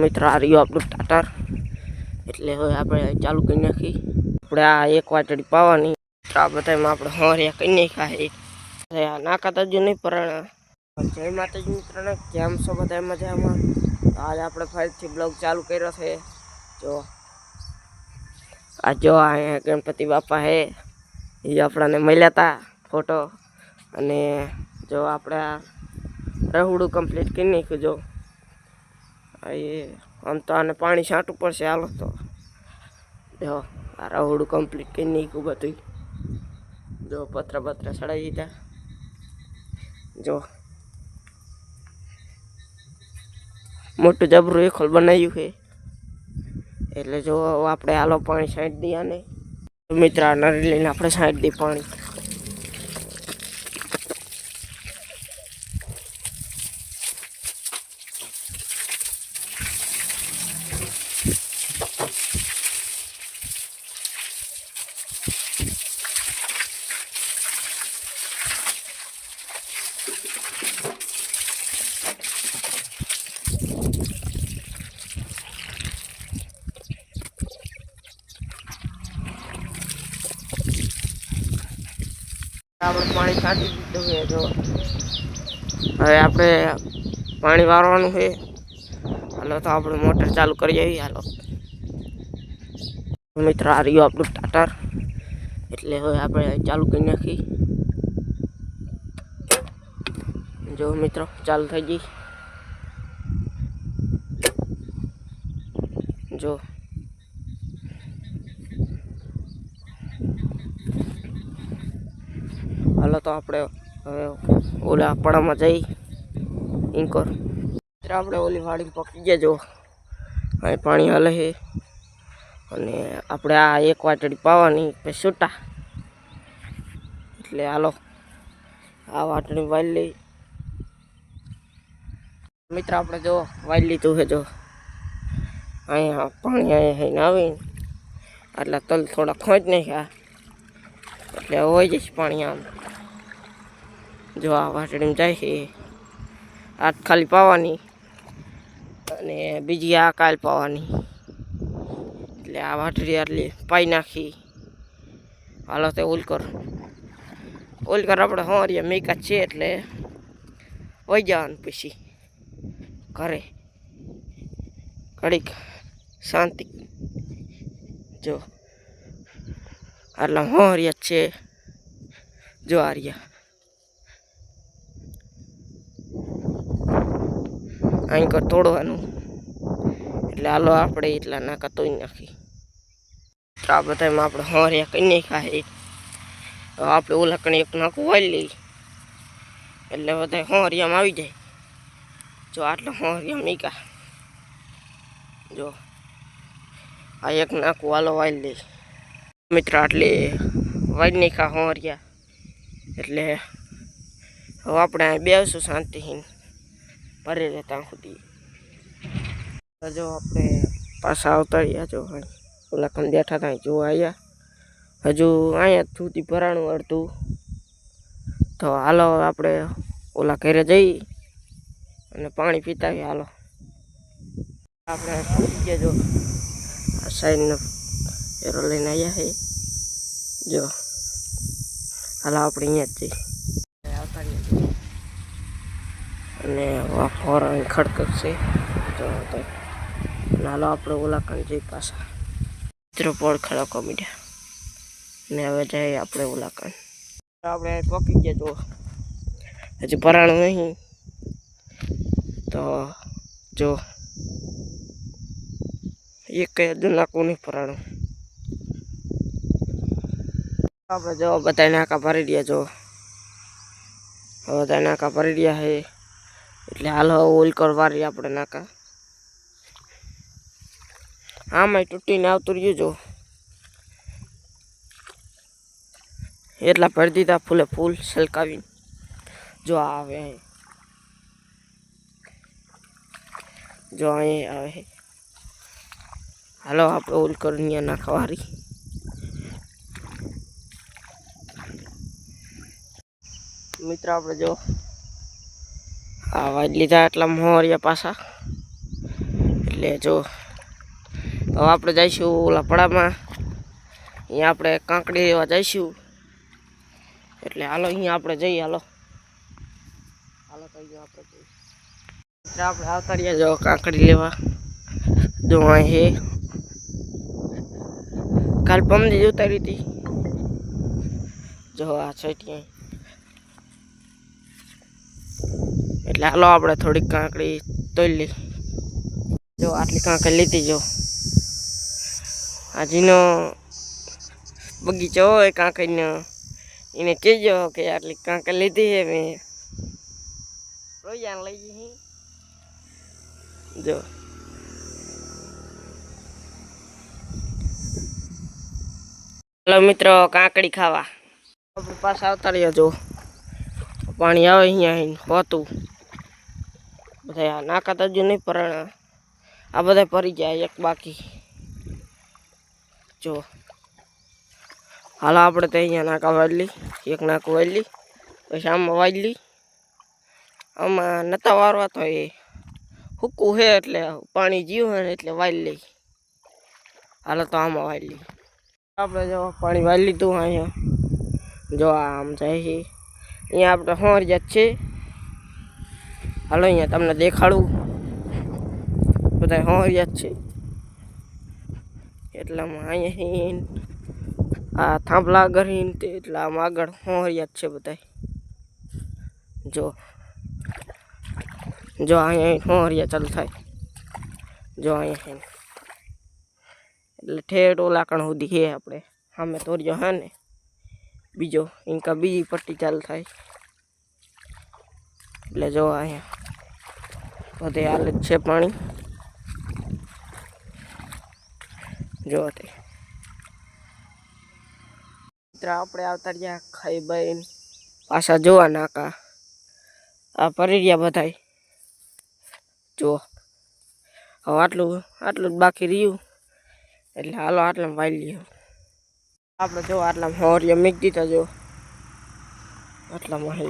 મિત્ર આ રહ્યું આપણું ટાટર, એટલે હવે આપણે ચાલુ કરી નાખી. આપણે આ એક વાટડી પાવાની, આ બધામાં આપણે હોરિયા કરી નાખ્યા. આ નાકા તજુ નહીં પરાણા. જય માતાજી મિત્રોને, કેમ છો બધા મજામાં? આજ આપણે ફરીથી બ્લોગ ચાલુ કર્યો છે. જો આ જો અહીંયા ગણપતિ બાપા હે, એ આપણાને મળ્યા હતા ફોટો. અને જો આપણે આ રहुડું કમ્પ્લીટ કરી નાખ્યું. જો આમ તો આને પાણી છાંટવું પડશે. હાલો તો જો આ રहुડું કમ્પ્લીટ કરી નાખ્યું બધું. જો પત્ર ચડાવી દીધા. જો મોટું જબરું એખોલ બનાવ્યું છે. એટલે જો આપણે હાલો પાણી છાંટી દઈએ ને મિત્ર, આ નરી લઈને આપણે છાંટી દઈએ પાણી. આપણે પાણી છાંટી દીધું છે. જો હવે આપણે પાણી વારવાનું છે. હાલો તો આપણે મોટર ચાલુ કરી આવી. હાલો મિત્ર આ રહ્યું આપણું ટાટર, એટલે હવે આપણે ચાલુ કરી નાખી. જો મિત્રો ચાલુ થઈ ગઈ. જો હાલો તો આપણે હવે ઓલા પડામાં જઈ ઇન્કોર. આપણે ઓલી વાડી પકી ગયા. જો અહીં પાણી હાલે છે. અને આપણે આ એક વાટડી પાવાની પછી છૂટા. એટલે હાલો આ વાટડી વાળી લઈ. મિત્ર આપણે જો વાળી લીધું છે. જો અહીંયા પાણી અહીંયા આવીને આટલા તલ થોડા ખોંચ નાખ્યા, એટલે હોય જશે પાણી આમ. જો આ વાટડીમાં જાય છે. આ ખાલી પાવાની અને બીજી આ કાલ પાવાની. એટલે આ વાટડી આટલી પાઈ નાખી. હાલો તો ઓલકર આપણે હોરિયા મેકા છે, એટલે વહી જવાનું પછી ઘરે ઘડીક શાંતિ. જો આટલા હોરિયા છે. જો આર્યા અહીં કર તોડવાનું. એટલે હાલો આપણે એટલા નાકા તોડી નાખી. આ બધામાં આપણે હોરિયા કરી નાખ્યા. આપણે ઓલા કણી એક નાખું વાળી લઈ, એટલે બધા હોરિયામાં આવી જાય. જો આટલા હોરિયા મીકા. જો આ એક નાખું હાલો વાળી લઈ. મિત્ર આટલે વાળી નાખ્યા હોરિયા. એટલે હવે આપણે અહીં બેસું શાંતિથી ભરી રહેતા સુધી. જો આપણે પાછા આવતા રહ્યા. જો ઓલા કણ બેઠા હતા જો આવ્યા. હજુ અહીંયા સુધી ભરાણું અડધું. તો હાલો આપણે ઓલા ઘરે જઈ અને પાણી પીતા આવીએ. હાલો આપણે પહોંચી ગયા. જો આ સાઈડનો એરો લઈને આવ્યા છે. જો હાલો આપણે અહીંયા જ જઈ આવતા રહીએ. અને ફોરાની ખડકડ છે. તો હાલો આપણે ઓલા કણ જઈ પાછા. મિત્રો પોળ ખડકવા મીડ્યા ને હવે જાય આપણે ઓલા કણ. આપણે પકી ગયા. જો હજી ભરાણું નહીં. તો જો એક હજુ નાખવું નહીં ભરાણું. આપણે જો બધા નાકા ભરી રહ્યા. જો બધા નાકા ભરી રહ્યા છે. એટલે હાલ ઓલ કરવારી આપણે નાકા. આમાં તૂટીને આવતું રહ્યું. જો એટલા ભરી દીધા ફૂલે ફૂલ સલકાવીને. જો આવે જો અહીં આવે. હાલો આપણે ઓલ કરીને નાખવારી. મિત્ર આપણે જો આ વાજ લીધા એટલા મોહરિયા પાછા. એટલે એટલે જો હવે આપણે જઈશું ઓલા પડામાં, અહીંયા આપણે કાંકડી લેવા જઈશું. એટલે હાલો અહીંયા આપણે જઈએ. હાલો હાલો તો અહીંયા આપણે જઈએ. એટલે આપણે આવતા રહ્યા જો કાંકડી લેવા. જો અહીં હે કાલ પમદી ઉતારી હતી. જો આ છે ત્યાં. એટલે હાલો આપણે થોડીક કાંકડી તોડી લઈ. જો આટલી કાંકડી લીધી. જો આજનો બગીચો હોય કાંકરીનો, એને કહેજો કે આટલી કાંકરી લીધી છે મેં. રોજાને લઈ જઈ. જો હલો મિત્રો, કાંકડી ખાવા આપણે પાછા આવતા રહ્યા. જો પાણી આવે અહીંયા હોતું બધા નાકા તો હજુ નહીં પરાણા, આ બધા ભરી જાય એક બાકી. જો હાલ આપણે તો અહીંયા નાકા વાળલી, એક નાકું વાળલી, પછી આમાં વાળલી. આમાં નતા વારવા તો એ હુકું છે એટલે પાણી જીવ ને એટલે વાળી લઈ. હાલો તો આમાં વાળલી. આપણે જો પાણી વાળી લીધું. અહીંયા જો આમ જાય છે, અહીંયા આપણે હોંરિયા જ છે. હાલો અહીંયા તમને દેખાડું, બધા હોંરિયા જ છે. એટલામાં અહીંયા આ થાંભલા આગળ તે એટલે આમ આગળ હોંરિયા જ છે બધા. જો જો અહીંયા હોંરિયા ચાલુ થાય. જો અહીંયા એટલે ઠેઠ ઓલાકણ સુધી છે. આપણે સામે તોર્યો હા ને બીજો ઇનકા બીજી પટ્ટી ચાલુ થાય. એટલે જો અહીંયા બધે હાલ જ છે પાણી. જો તે આપણે આવતા રહ્યા ખાઈ બાઈ પાછા જોવા નાકા. આ પરી રહ્યા બધા. જો હવે આટલું જ બાકી રહ્યું. એટલે હાલો આટલામાં વાળી લઈએ. આપણે જો આટલામાં હોરિયા મૂકી દીધા. જો આટલામાં હે.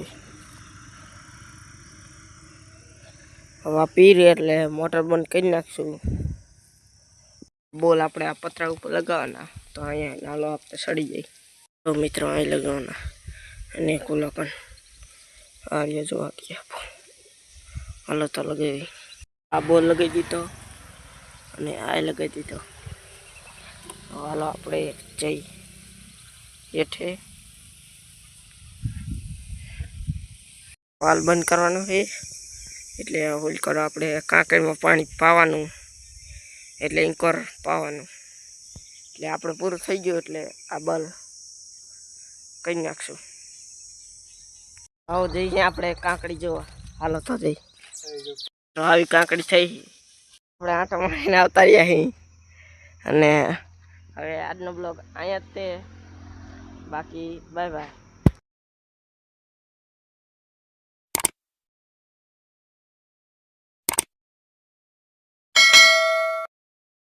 હવે આ પીરે એટલે મોટર બંધ કરી નાખશું. બોલ આપણે આ પતરા ઉપર લગાવવાના, તો અહીંયા નાલો આપણે સડી જાય. તો મિત્રો અહીં લગાવવાના અને કોલાકન આર્યા જો આખી આપો. હાલો તો લગાવી. આ બોલ લગાવી દીધો અને આ લગાવી દીધો. હાલો આપણે જઈ હેઠે. વાલ બંધ કરવાનો છે. એટલે હોલ કરો આપણે કાંકરીમાં પાણી પાવાનું, એટલે ઇન્કોર પાવાનું. એટલે આપણે પૂરું થઈ ગયું એટલે આ બલ કરી નાખશું. આવો જઈએ આપણે કાંકડી જોવા. હાલો તો જઈ. તો આવી કાંકડી થઈ. આપણે આંટા મારીને આવતા રહ્યા અહીં. અને હવે આજનો બ્લોગ અહીંયા જ તે. બાકી બાય બાય.